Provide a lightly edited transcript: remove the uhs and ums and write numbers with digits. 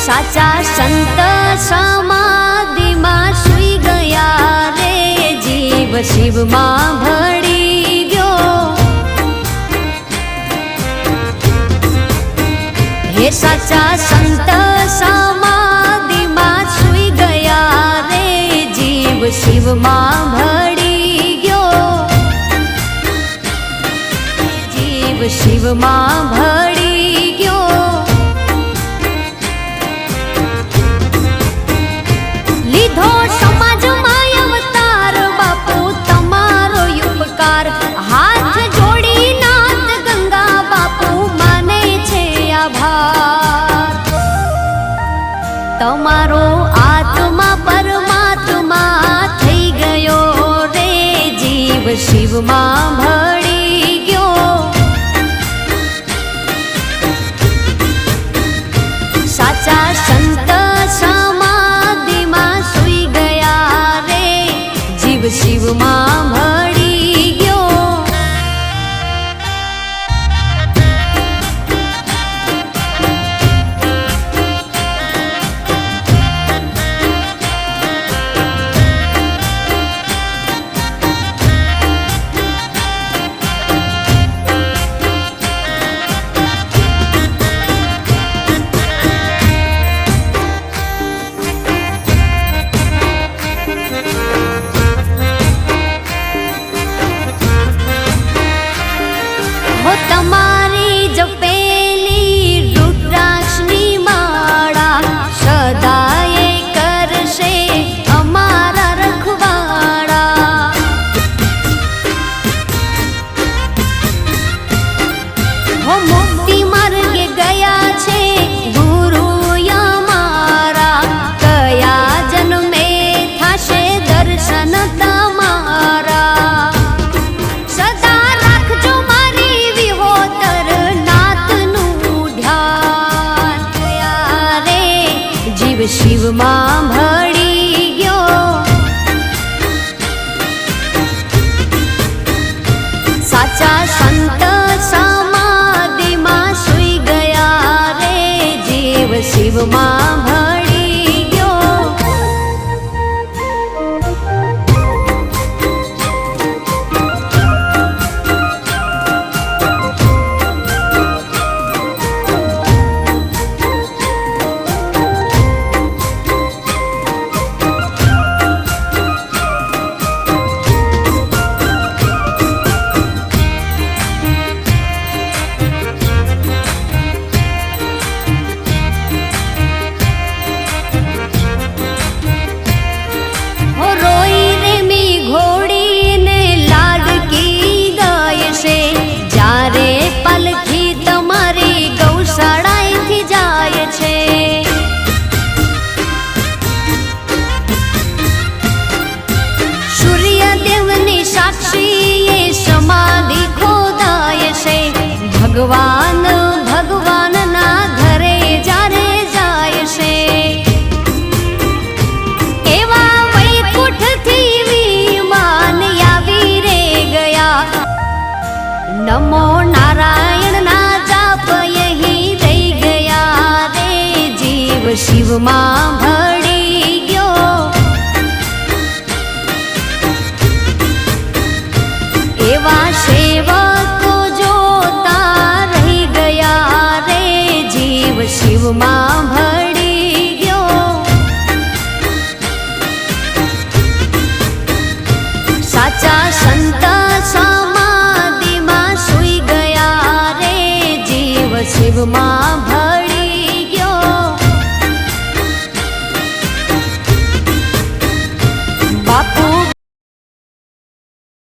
साचा संत समाधि में सुई गया रे जीव शिव में भड़ी गयो। हे साचा संत समाधि में सुई गया रे जीव शिव में भड़ी गयो। जीव शिव में भड़ी गयो। लीधो समाज में अवतार बापू तमारो उपकार। हाथ जोड़ी नाथ गंगा बापू माने छे आभार। तमारो आत्मा परमात्मा थई गयो रे जीव शिव में भड़ी गयो। साचा संत समाधि में सुई गया रे जीव शिव में भड़ी गयो। तमारी जपेली रुद्राक्षनी माळा सदाए करशे अमारा रखवाड़ा। हो मुक्ति मार्गे गया छे गुरु अमारा। कया जन्मे थाशे दर्शन तमारा। शिव में भड़ी गयो। साचा संत समाधि में सुई गया रे जीव शिव में भड़ी गयो। भगवान भगवान ना घरे जारे जाय छे। एवा वैकुंठ थी विमान आवी रे गया। नमो नारायण ना जाप यही रही गया रे जीव शिव में भड़ी गयो। एवा सेवक शिव में भड़ी गयो। साचा संत समाधि में सुई गया रे जीव शिव में